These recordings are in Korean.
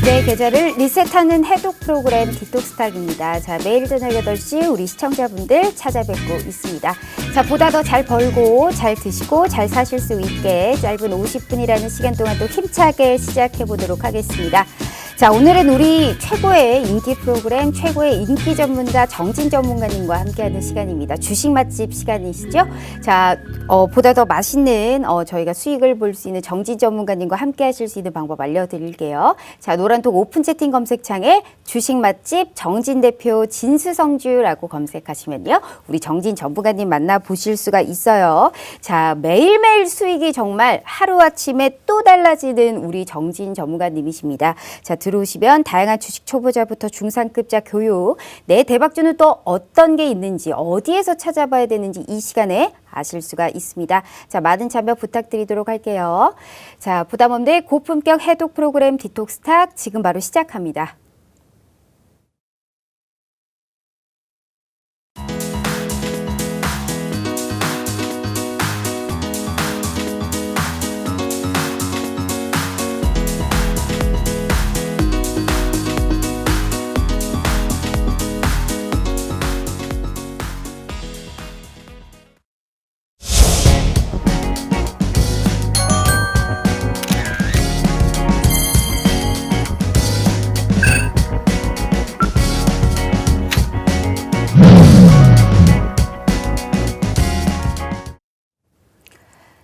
내 계좌를 리셋하는 해독 프로그램 디톡스탁입니다. 자, 매일 저녁 8시 우리 시청자분들 찾아뵙고 있습니다. 자, 보다 더 잘 벌고 잘 드시고 잘 사실 수 있게 짧은 50분이라는 시간 동안 또 힘차게 시작해 보도록 하겠습니다. 자, 오늘은 우리 최고의 인기 프로그램, 최고의 인기 전문가 정진 전문가님과 함께하는 시간입니다. 주식 맛집 시간이시죠? 자, 보다 더 맛있는 저희가 수익을 볼 수 있는 정진 전문가님과 함께하실 수 있는 방법 알려드릴게요. 자, 노란톡 오픈 채팅 검색창에 주식 맛집 정진 대표 진수성주라고 검색하시면요, 우리 정진 전문가님 만나보실 수가 있어요. 자, 매일매일 수익이 정말 하루아침에 또 달라지는 우리 정진 전문가님이십니다. 자, 들어오시면 다양한 주식 초보자부터 중상급자 교육, 내 대박주는 또 어떤 게 있는지, 어디에서 찾아봐야 되는지 이 시간에 아실 수가 있습니다. 자, 많은 참여 부탁드리도록 할게요. 자, 부담 없는 고품격 해독 프로그램 디톡스탁 지금 바로 시작합니다.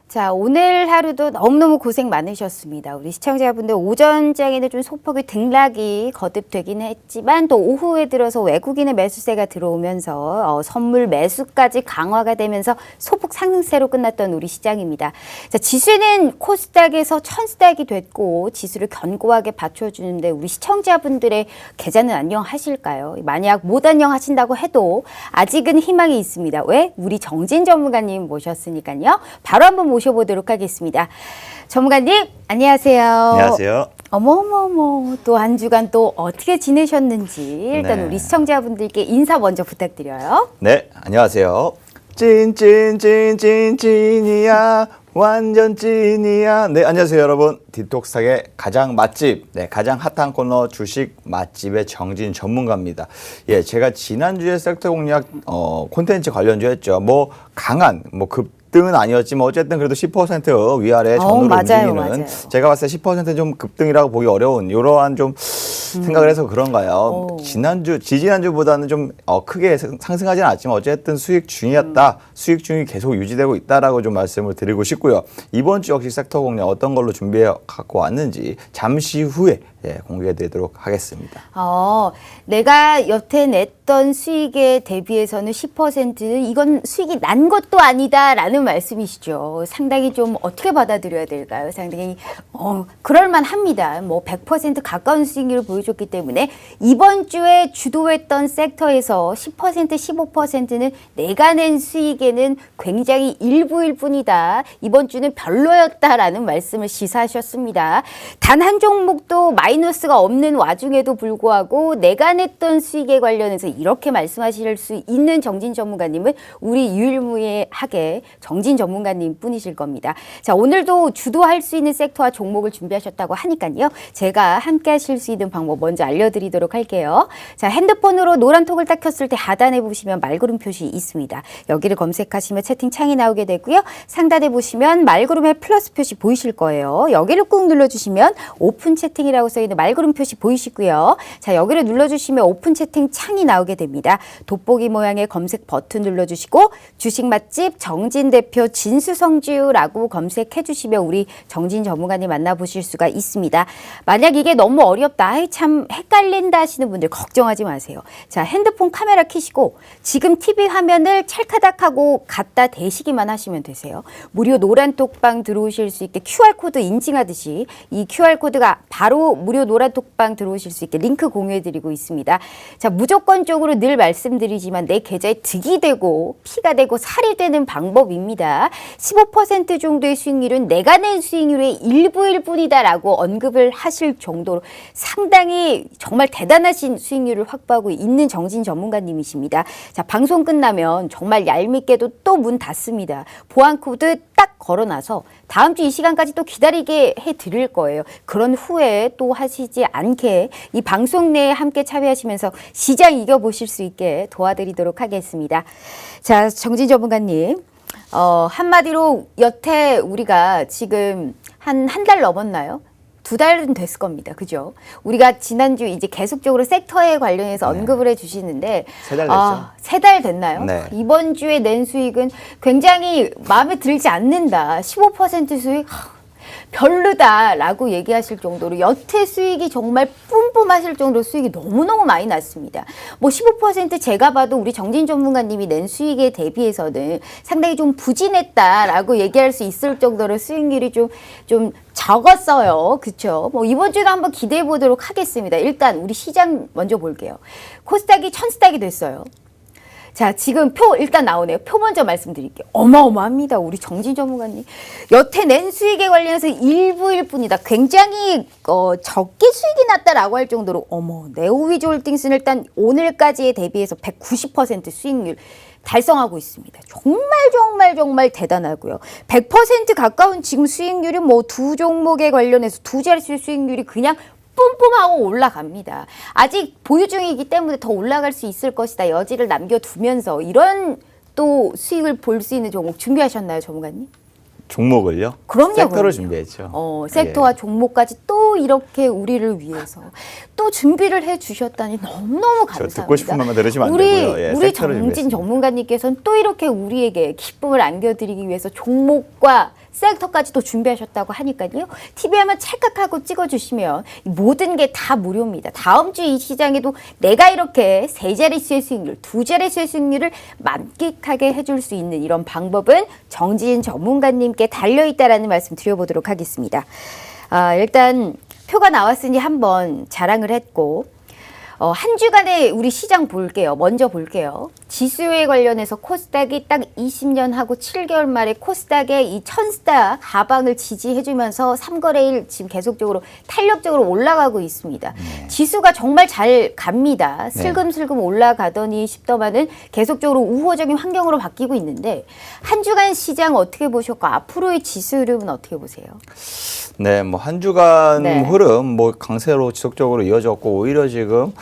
자, 오늘 하루도 너무너무 고생 많으셨습니다. 우리 시청자분들 오전장에는 좀 소폭의 등락이 거듭되긴 했지만 또 오후에 들어서 외국인의 매수세가 들어오면서 선물 매수까지 강화가 되면서 소폭 상승세로 끝났던 우리 시장입니다. 자, 지수는 코스닥에서 천스닥이 됐고 지수를 견고하게 받쳐주는데 우리 시청자분들의 계좌는 안녕하실까요? 만약 못 안녕하신다고 해도 아직은 희망이 있습니다. 왜? 우리 정진 전문가님 모셨으니까요. 바로 한번 모셔보도록 하겠습니다. 전문가님, 안녕하세요. 안녕하세요. 어머머머, 또 한 주간 또 어떻게 지내셨는지 일단 우리 시청자분들께 인사 먼저 부탁드려요. 네, 안녕하세요. 찐이야. 완전 찐이야. 네, 안녕하세요, 여러분. 디톡스탁의 가장 맛집, 가장 핫한 코너 주식 맛집의 정진 전문가입니다. 예, 제가 지난주에 섹터 공략 콘텐츠 관련주 했죠. 강한 급등은 아니었지만 어쨌든 그래도 10% 위아래 전후로 움직이는, 제가 봤을 때 10% 좀 급등이라고 보기 어려운 이러한 좀 생각을 해서 그런가요? 지지난주보다는 좀 크게 상승하지는 않았지만 어쨌든 수익 중이었다. 수익 중이 계속 유지되고 있다라고 좀 말씀을 드리고 싶고요. 이번 주 역시 섹터 공략 어떤 걸로 준비해 갖고 왔는지 잠시 후에 공개해 드리도록 하겠습니다. 내가 여태 냈던 수익에 대비해서는 10%는 이건 수익이 난 것도 아니다라는 말씀이시죠. 상당히 좀 어떻게 받아들여야 될까요? 상당히 그럴만합니다. 100% 가까운 수익률을 보여줬기 때문에 이번 주에 주도했던 섹터에서 10%, 15%는 내가 낸 수익에는 굉장히 일부일 뿐이다. 이번 주는 별로였다라는 말씀을 시사하셨습니다. 단 한 종목도 마이너스가 없는 와중에도 불구하고 내가 냈던 수익에 관련해서 이렇게 말씀하실 수 있는 정진 전문가님은 우리 유일무이하게 정진 전문가님 뿐이실 겁니다. 자, 오늘도 주도할 수 있는 섹터와 종목을 준비하셨다고 하니까요. 제가 함께 하실 수 있는 방법 먼저 알려드리도록 할게요. 자, 핸드폰으로 노란톡을 딱 켰을 때 하단에 보시면 말구름 표시 있습니다. 여기를 검색하시면 채팅창이 나오게 되고요. 상단에 보시면 말구름의 플러스 표시 보이실 거예요. 여기를 꾹 눌러주시면 오픈 채팅이라고 써있는 말구름 표시 보이시고요. 자, 여기를 눌러주시면 오픈 채팅 창이 나오게 됩니다. 돋보기 모양의 검색 버튼 눌러주시고 주식 맛집 정진 대표 진수성주라고 검색해 주시면 우리 정진 전문가님 만나보실 수가 있습니다. 만약 이게 너무 어렵다, 참 헷갈린다 하시는 분들 걱정하지 마세요. 자, 핸드폰 카메라 켜시고 지금 TV 화면을 찰카닥하고 갖다 대시기만 하시면 되세요. 무료 노란톡방 들어오실 수 있게 QR코드 인증하듯이 이 QR코드가 바로 무료 노란톡방 들어오실 수 있게 링크 공유해드리고 있습니다. 자, 무조건적으로 늘 말씀드리지만 내 계좌에 득이 되고 피가 되고 살이 되는 방법입니다. 갑니다. 15% 정도의 수익률은 내가 낸 수익률의 일부일 뿐이다라고 언급을 하실 정도로 상당히 정말 대단하신 수익률을 확보하고 있는 정진 전문가님이십니다. 자, 방송 끝나면 정말 얄밉게도 또 문 닫습니다. 보안 코드 딱 걸어놔서 다음 주 이 시간까지 또 기다리게 해드릴 거예요. 그런 후에 또 하시지 않게 이 방송 내에 함께 참여하시면서 시장 이겨보실 수 있게 도와드리도록 하겠습니다. 자, 정진 전문가님. 한마디로 여태 우리가 지금 한 달 넘었나요? 2달은 됐을 겁니다. 그죠? 우리가 지난주 이제 계속적으로 섹터에 관련해서 언급을 해 주시는데 3달 됐죠. 3달 됐나요? 네. 이번 주에 낸 수익은 굉장히 마음에 들지 않는다. 15% 수익 별로다라고 얘기하실 정도로 여태 수익이 정말 뿜뿜하실 정도로 수익이 너무너무 많이 났습니다. 뭐 15% 제가 봐도 우리 정진 전문가님이 낸 수익에 대비해서는 상당히 좀 부진했다라고 얘기할 수 있을 정도로 수익률이 좀 적었어요. 그렇죠? 뭐 이번 주도 한번 기대해 보도록 하겠습니다. 일단 우리 시장 먼저 볼게요. 코스닥이 1000스닥이 됐어요. 자, 지금 표 일단 나오네요. 표 먼저 말씀드릴게요. 어마어마합니다. 우리 정진 전문가님. 여태 낸 수익에 관련해서 일부일 뿐이다. 굉장히 적게 수익이 났다라고 할 정도로 네오위즈홀딩스는 일단 오늘까지에 대비해서 190% 수익률 달성하고 있습니다. 정말 대단하고요. 100% 가까운 지금 수익률이 뭐 두 종목에 관련해서 두 자릿수 수익률이 그냥 뿜뿜하고 올라갑니다. 아직 보유 중이기 때문에 더 올라갈 수 있을 것이다. 여지를 남겨두면서 이런 또 수익을 볼 수 있는 종목 준비하셨나요, 전문가님? 종목을요? 그럼요. 섹터를 준비했죠. 섹터와 종목까지 또 이렇게 우리를 위해서 또 준비를 해 주셨다니 너무너무 감사합니다. 저 듣고 싶은 말만 들으시면 안 되고요. 예, 우리 섹터를 정진 준비했습니다. 전문가님께서는 또 이렇게 우리에게 기쁨을 안겨드리기 위해서 종목과 섹터까지 또 준비하셨다고 하니까요. TV에 한번 찰칵하고 찍어주시면 모든 게 다 무료입니다. 다음 주 이 시장에도 내가 이렇게 세 자릿수의 수익률, 두 자릿수의 수익률을 만끽하게 해줄 수 있는 이런 방법은 정진 전문가님께 달려있다라는 말씀 드려보도록 하겠습니다. 일단 표가 나왔으니 한번 자랑을 했고 한 주간의 우리 시장 볼게요. 먼저 볼게요. 지수에 관련해서 코스닥이 딱 20년 하고 7개월 만에 코스닥의 이 1000스닥 하방을 지지해주면서 3거래일 지금 계속적으로 탄력적으로 올라가고 있습니다. 지수가 정말 잘 갑니다. 슬금슬금 올라가더니 싶더만은 계속적으로 우호적인 환경으로 바뀌고 있는데 한 주간 시장 어떻게 보셨고 앞으로의 지수 흐름은 어떻게 보세요? 네, 뭐 한 주간 네. 흐름 뭐 강세로 지속적으로 이어졌고 오히려 지금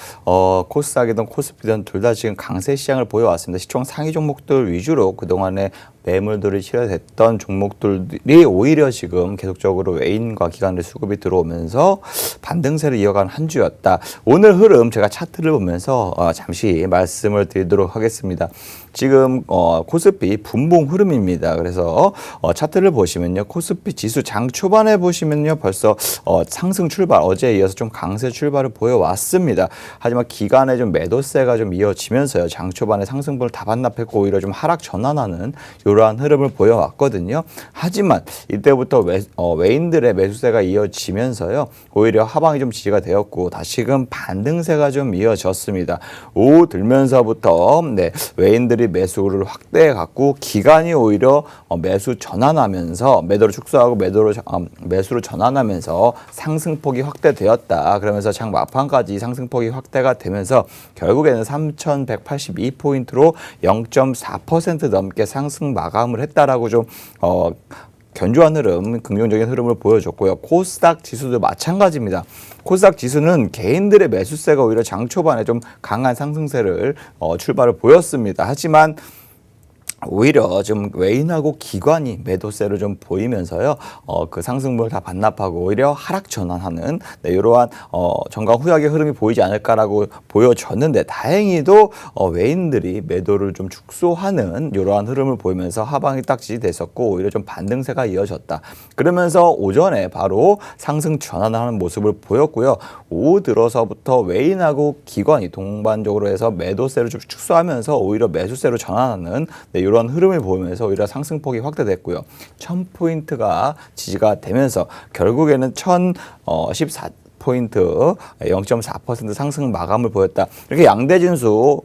코스닥이든 코스피든 둘 다 지금 강세 시장을 보여왔습니다. 시총 상위 종목들 위주로 그동안에 매물들이 실현됐던 종목들이 오히려 지금 계속적으로 외인과 기관의 수급이 들어오면서 반등세를 이어간 한 주였다. 오늘 흐름 제가 차트를 보면서 잠시 말씀을 드리도록 하겠습니다. 지금 코스피 분봉 흐름입니다. 그래서 차트를 보시면요. 코스피 지수 장 초반에 보시면요. 벌써 상승 출발, 어제에 이어서 좀 강세 출발을 보여왔습니다. 하지만 기간에 좀 매도세가 좀 이어지면서요. 장 초반에 상승분을 다 반납했고 오히려 좀 하락 전환하는 이러한 흐름을 보여왔거든요. 하지만 이때부터 외인들의 매수세가 이어지면서요. 오히려 하방이 좀 지지가 되었고 다시금 반등세가 좀 이어졌습니다. 오후 들면서부터 외인들이 매수를 확대해 갖고 기간이 오히려 매수 전환하면서 매도를 축소하고 매수로 전환하면서 상승폭이 확대되었다. 그러면서 장 막판까지 상승폭이 확대가 되면서 결국에는 3,182포인트로 0.4% 넘게 상승 마감을 했다라고 좀 견조한 흐름, 긍정적인 흐름을 보여줬고요. 코스닥 지수도 마찬가지입니다. 코스닥 지수는 개인들의 매수세가 오히려 장 초반에 좀 강한 상승세를 출발을 보였습니다. 하지만 오히려 좀 외인하고 기관이 매도세를 좀 보이면서요, 그 상승분을 다 반납하고 오히려 하락 전환하는 이러한 전강 후약의 흐름이 보이지 않을까라고 보여졌는데 다행히도 외인들이 매도를 좀 축소하는 이러한 흐름을 보이면서 하방이 딱 지지됐었고 오히려 좀 반등세가 이어졌다. 그러면서 오전에 바로 상승 전환하는 모습을 보였고요. 오후 들어서부터 외인하고 기관이 동반적으로 해서 매도세를 좀 축소하면서 오히려 매수세로 전환하는 이런 흐름을 보이면서 오히려 상승폭이 확대됐고요. 1000포인트가 지지가 되면서 결국에는 1014포인트 0.4% 상승 마감을 보였다. 이렇게 양대 진수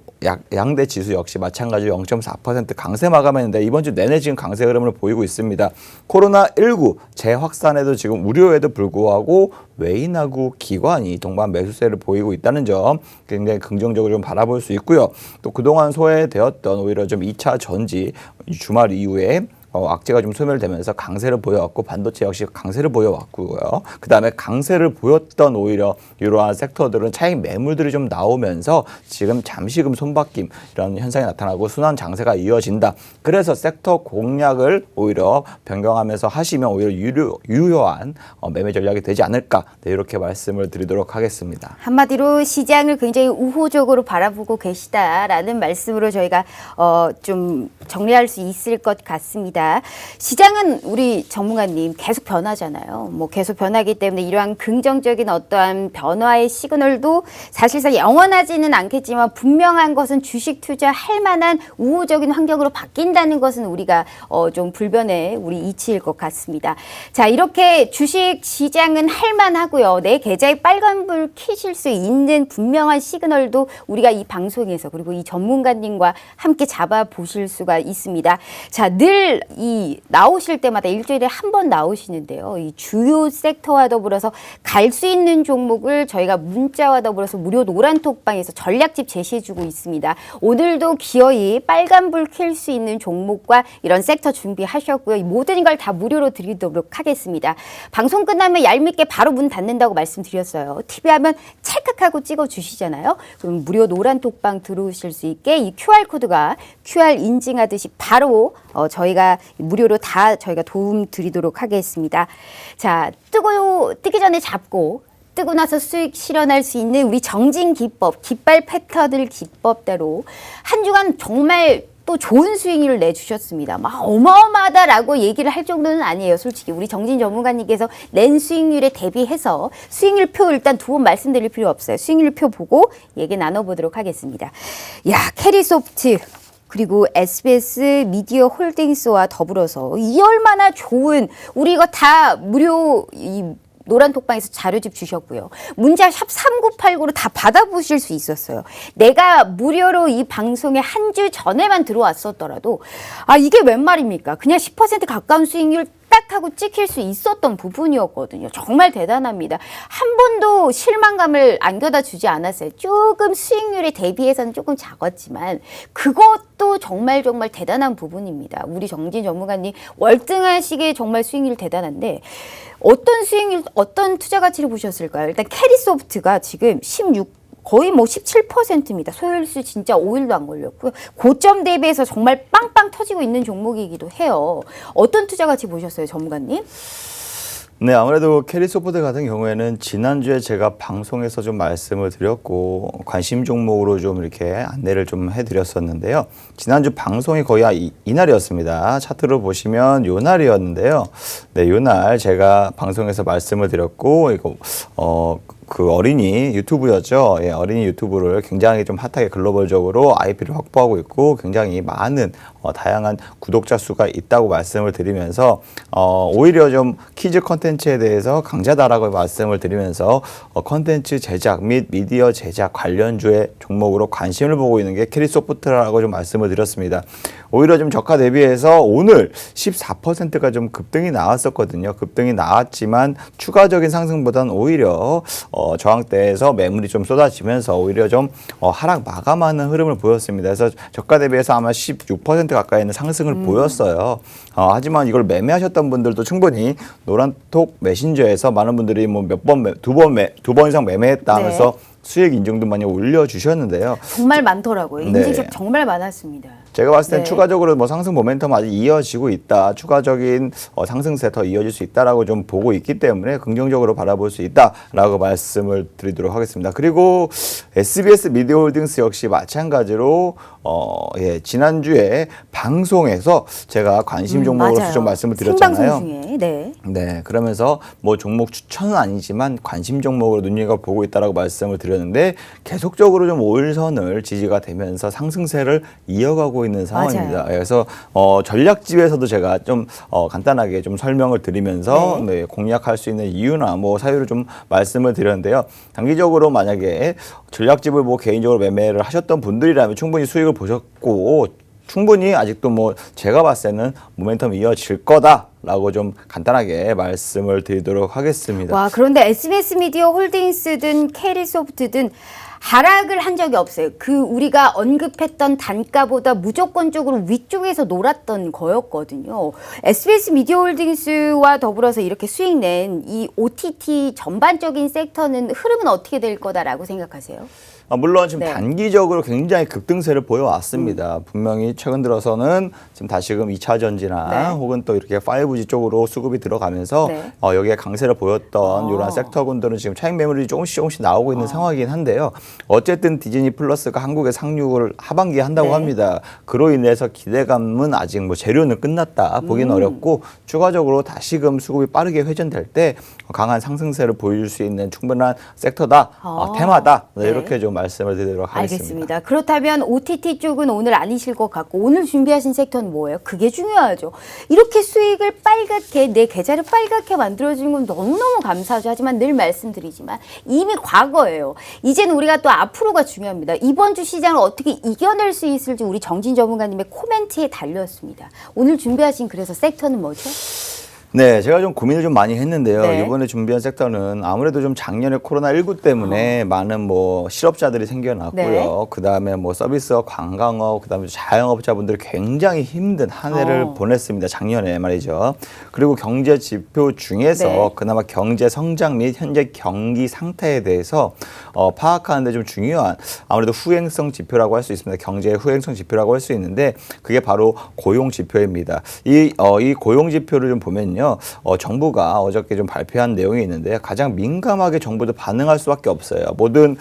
양대 지수 역시 마찬가지로 0.4% 강세 마감했는데 이번 주 내내 지금 강세 흐름을 보이고 있습니다. 코로나19 재확산에도 지금 우려에도 불구하고 외인하고 기관이 동반 매수세를 보이고 있다는 점 굉장히 긍정적으로 좀 바라볼 수 있고요. 또 그동안 소외되었던 오히려 좀 2차 전지 주말 이후에 악재가 좀 소멸되면서 강세를 보여왔고 반도체 역시 강세를 보여왔고요. 그다음에 강세를 보였던 오히려 이러한 섹터들은 차익 매물들이 좀 나오면서 지금 잠시금 손바뀜 이런 현상이 나타나고 순환 장세가 이어진다. 그래서 섹터 공략을 오히려 변경하면서 하시면 오히려 유효한 매매 전략이 되지 않을까 네, 이렇게 말씀을 드리도록 하겠습니다. 한마디로 시장을 굉장히 우호적으로 바라보고 계시다라는 말씀으로 저희가 좀 정리할 수 있을 것 같습니다. 시장은 우리 전문가님 계속 변하잖아요. 뭐 계속 변하기 때문에 이러한 긍정적인 어떠한 변화의 시그널도 사실상 영원하지는 않겠지만 분명한 것은 주식 투자할 만한 우호적인 환경으로 바뀐다는 것은 우리가 좀 불변의 우리 이치일 것 같습니다. 자, 이렇게 주식 시장은 할만하고요. 내 계좌에 빨간불 켜실 수 있는 분명한 시그널도 우리가 이 방송에서 그리고 이 전문가님과 함께 잡아보실 수가 있습니다. 자, 늘 이 나오실 때마다 일주일에 한 번 나오시는데요. 이 주요 섹터와 더불어서 갈 수 있는 종목을 저희가 문자와 더불어서 무료 노란톡방에서 전략집 제시해주고 있습니다. 오늘도 기어이 빨간불 켤 수 있는 종목과 이런 섹터 준비하셨고요. 이 모든 걸 다 무료로 드리도록 하겠습니다. 방송 끝나면 얄밉게 바로 문 닫는다고 말씀드렸어요. TV 하면 찰칵하고 찍어주시잖아요. 그럼 무료 노란톡방 들어오실 수 있게 이 QR코드가 QR 인증하듯이 바로 저희가 무료로 다 저희가 도움 드리도록 하겠습니다. 자, 뜨기 전에 잡고 뜨고 나서 수익 실현할 수 있는 우리 정진 기법, 깃발 패턴들 기법대로 한 주간 정말 또 좋은 수익률을 내주셨습니다. 막 어마어마하다라고 얘기를 할 정도는 아니에요. 솔직히 우리 정진 전문가님께서 낸 수익률에 대비해서 수익률표 일단 두 번 말씀드릴 필요 없어요. 수익률표 보고 얘기 나눠보도록 하겠습니다. 야, 캐리소프트 그리고 SBS 미디어 홀딩스와 더불어서 이 얼마나 좋은 우리 이거 다 무료 노란톡방에서 자료집 주셨고요. 문자 샵 3989로 다 받아보실 수 있었어요. 내가 무료로 이 방송에 한 주 전에만 들어왔었더라도 이게 웬 말입니까? 그냥 10% 가까운 수익률 딱 하고 찍힐 수 있었던 부분이었거든요. 정말 대단합니다. 한 번도 실망감을 안겨다 주지 않았어요. 조금 수익률에 대비해서는 조금 작았지만 그것도 정말 대단한 부분입니다. 우리 정진 전문가님 월등하시게 정말 수익률 대단한데 어떤 수익률, 어떤 투자 가치를 보셨을까요? 일단 캐리소프트가 지금 16 거의 뭐 17%입니다. 소요일수 진짜 5일도 안 걸렸고요. 고점 대비해서 정말 빵빵 터지고 있는 종목이기도 해요. 어떤 투자 가치 보셨어요, 전문가님? 네, 아무래도 캐리소프트 같은 경우에는 지난주에 제가 방송에서 좀 말씀을 드렸고 관심 종목으로 좀 이렇게 안내를 좀 해드렸었는데요. 지난주 방송이 거의 이날이었습니다. 차트로 보시면 요 날이었는데요. 네, 요 날 제가 방송에서 말씀을 드렸고 이거 그 어린이 유튜브였죠. 예, 어린이 유튜브를 굉장히 좀 핫하게 글로벌적으로 IP를 확보하고 있고 굉장히 많은 다양한 구독자 수가 있다고 말씀을 드리면서 오히려 좀 키즈 컨텐츠에 대해서 강자다라고 말씀을 드리면서 컨텐츠 제작 및 미디어 제작 관련주의 종목으로 관심을 보고 있는 게 캐리소프트라고 좀 말씀을 드렸습니다. 오히려 좀 저가 대비해서 오늘 14%가 좀 급등이 나왔었거든요. 급등이 나왔지만 추가적인 상승보다는 오히려 저항대에서 매물이 좀 쏟아지면서 오히려 좀 하락 마감하는 흐름을 보였습니다. 그래서 저가 대비해서 아마 16% 가까이는 상승을 보였어요. 하지만 이걸 매매하셨던 분들도 충분히 노란톡 메신저에서 많은 분들이 뭐 두 번 이상 매매했다 하면서 네. 수익 인증도 많이 올려주셨는데요. 정말 많더라고요. 인증샷 네. 정말 많았습니다. 제가 봤을 땐 네. 추가적으로 뭐 상승 모멘텀 아직 이어지고 있다. 추가적인 상승세 더 이어질 수 있다라고 좀 보고 있기 때문에 긍정적으로 바라볼 수 있다라고 말씀을 드리도록 하겠습니다. 그리고 SBS 미디어홀딩스 역시 마찬가지로 예, 지난주에 방송에서 제가 관심 종목으로서 좀 말씀을 드렸잖아요. 생방송 중에. 네. 네, 그러면서 뭐 종목 추천은 아니지만 관심 종목으로 눈여겨보고 있다라고 말씀을 드렸는데 계속적으로 좀 5일선을 지지가 되면서 상승세를 이어가고 있는 상황입니다. 맞아요. 그래서 전략집에서도 제가 좀 간단하게 좀 설명을 드리면서 네, 공략할 수 있는 이유나 뭐 사유를 좀 말씀을 드렸는데요. 단기적으로 만약에 전략집을 뭐 개인적으로 매매를 하셨던 분들이라면 충분히 수익을 보셨고 충분히 아직도 뭐 제가 봤을 때는 모멘텀이 이어질 거다라고 좀 간단하게 말씀을 드리도록 하겠습니다. 와, 그런데 SBS 미디어 홀딩스든 캐리소프트든 하락을 한 적이 없어요. 그 우리가 언급했던 단가보다 무조건적으로 위쪽에서 놀았던 거였거든요. SBS 미디어 홀딩스와 더불어서 이렇게 수익 낸 이 OTT 전반적인 섹터는 흐름은 어떻게 될 거다라고 생각하세요? 물론 지금 네. 단기적으로 굉장히 급등세를 보여왔습니다. 분명히 최근 들어서는 지금 다시금 2차 전지나 네. 혹은 또 이렇게 5G 쪽으로 수급이 들어가면서 네. 여기에 강세를 보였던 이런 섹터군들은 지금 차익 매물이 조금씩 나오고 있는 상황이긴 한데요. 어쨌든 디즈니 플러스가 한국에 상륙을 하반기에 한다고 네. 합니다. 그로 인해서 기대감은 아직 뭐 재료는 끝났다 보기는 어렵고 추가적으로 다시금 수급이 빠르게 회전될 때 강한 상승세를 보여줄 수 있는 충분한 섹터다, 테마다 네. 이렇게 좀 말씀을 드리도록 하겠습니다. 알겠습니다. 그렇다면 OTT 쪽은 오늘 아니실 것 같고 오늘 준비하신 섹터는 뭐예요? 그게 중요하죠. 이렇게 수익을 빨갛게 내 계좌를 빨갛게 만들어주는 건 너무너무 감사하죠. 하지만 늘 말씀드리지만 이미 과거예요. 이제는 우리가 또 앞으로가 중요합니다. 이번 주 시장을 어떻게 이겨낼 수 있을지 우리 정진 전문가님의 코멘트에 달렸습니다. 오늘 준비하신 그래서 섹터는 뭐죠? 네, 제가 좀 고민을 좀 많이 했는데요. 네. 이번에 준비한 섹터는 아무래도 좀 작년에 코로나19 때문에 많은 뭐 실업자들이 생겨났고요. 네. 그다음에 뭐 서비스업, 관광업, 그다음에 자영업자분들이 굉장히 힘든 한 해를 보냈습니다. 작년에 말이죠. 그리고 경제 지표 중에서 네. 그나마 경제 성장 및 현재 경기 상태에 대해서 파악하는 데 좀 중요한 아무래도 후행성 지표라고 할 수 있습니다. 경제의 후행성 지표라고 할 수 있는데 그게 바로 고용 지표입니다. 이 고용 지표를 좀 보면요. 정부가 어저께 좀 발표한 내용이 있는데 가장 민감하게 정부도 반응할 수밖에 없어요. 모든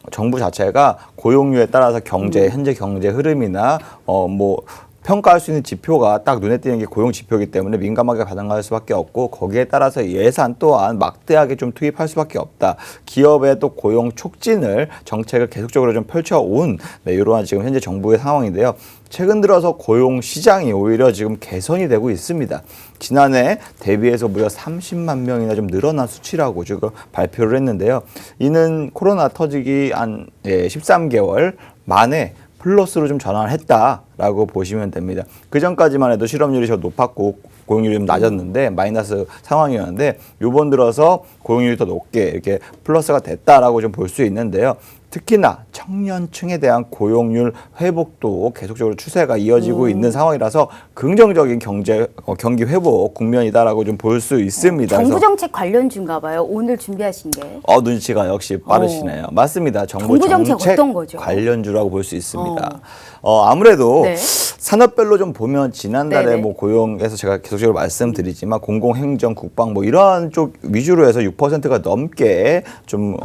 정부 자체가 고용률에 따라서 현재 경제 흐름이나 뭐 평가할 수 있는 지표가 딱 눈에 띄는 게 고용 지표이기 때문에 민감하게 반응할 수밖에 없고 거기에 따라서 예산 또한 막대하게 좀 투입할 수밖에 없다. 기업의 또 고용 촉진을 정책을 계속적으로 좀 펼쳐온 이러한 지금 현재 정부의 상황인데요. 최근 들어서 고용 시장이 오히려 지금 개선이 되고 있습니다. 지난해 대비해서 무려 30만 명이나 좀 늘어난 수치라고 지금 발표를 했는데요. 이는 코로나 터지기 한 13개월 만에 플러스로 좀 전환을 했다라고 보시면 됩니다. 그 전까지만 해도 실업률이 더 높았고 고용률이 좀 낮았는데 마이너스 상황이었는데 요번 들어서 고용률이 더 높게 이렇게 플러스가 됐다라고 좀 볼 수 있는데요. 특히나 청년층에 대한 고용률 회복도 계속적으로 추세가 이어지고 있는 상황이라서 긍정적인 경기 회복 국면이다라고 좀 볼 수 있습니다. 정부 정책 관련주인가 봐요. 오늘 준비하신 게. 눈치가 역시 빠르시네요. 맞습니다. 정부 정책 어떤 거죠? 관련주라고 볼 수 있습니다. 아무래도 네. 산업별로 좀 보면 지난달에 네네. 뭐 고용에서 제가 계속적으로 말씀드리지만 공공행정, 국방 뭐 이러한 쪽 위주로 해서 6%가 넘게 좀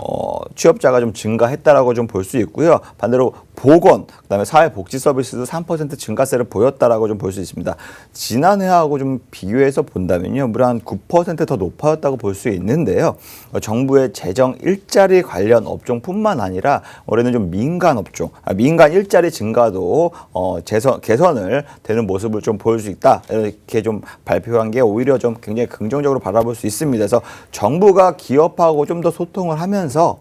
취업자가 좀 증가했다라고 좀 볼 수 있고요. 반대로 보건, 그다음에 사회복지 서비스도 3% 증가세를 보였다라고 좀 볼 수 있습니다. 지난해하고 좀 비교해서 본다면요, 무려 한 9% 더 높아졌다고 볼 수 있는데요. 정부의 재정 일자리 관련 업종뿐만 아니라 올해는 좀 민간 업종, 민간 일자리 증가도 개선을 되는 모습을 좀 보일 수 있다. 이렇게 좀 발표한 게 오히려 좀 굉장히 긍정적으로 바라볼 수 있습니다. 그래서 정부가 기업하고 좀 더 소통을 하면서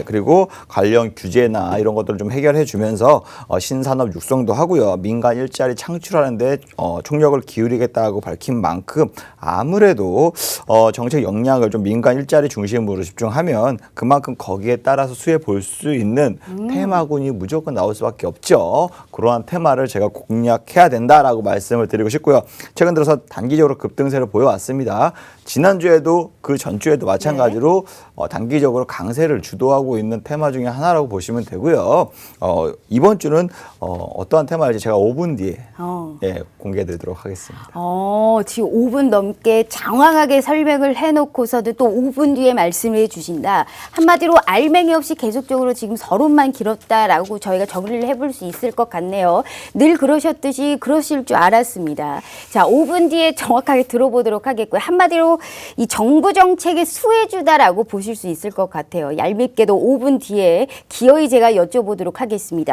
그리고 관련 규제나 이런 것들을 좀 해결해 주면서 신산업 육성도 하고요. 민간 일자리 창출하는 데 총력을 기울이겠다고 밝힌 만큼 아무래도 정책 역량을 좀 민간 일자리 중심으로 집중하면 그만큼 거기에 따라서 수혜 볼 수 있는 테마군이 무조건 나올 수밖에 없죠. 그러한 테마를 제가 공략해야 된다라고 말씀을 드리고 싶고요. 최근 들어서 단기적으로 급등세를 보여왔습니다. 지난주에도 그 전주에도 마찬가지로 단기적으로 강세를 주도하고 있는 테마 중에 하나라고 보시면 되고요. 이번 주는 어떠한 테마일지 제가 5분 뒤에 공개해 드리도록 하겠습니다. 지금 5분 넘게 장황하게 설명을 해놓고서도 또 5분 뒤에 말씀을 해주신다. 한마디로 알맹이 없이 계속적으로 지금 서론만 길었다라고 저희가 정리를 해볼 수 있을 것 같네요. 늘 그러셨듯이 그러실 줄 알았습니다. 자, 5분 뒤에 정확하게 들어보도록 하겠고요. 한마디로 이 정부 정책의 수혜주다라고 보실 수 있을 것 같아요. 얄밉게도 5분 뒤에 기어이 제가 여쭤보도록 하겠습니다.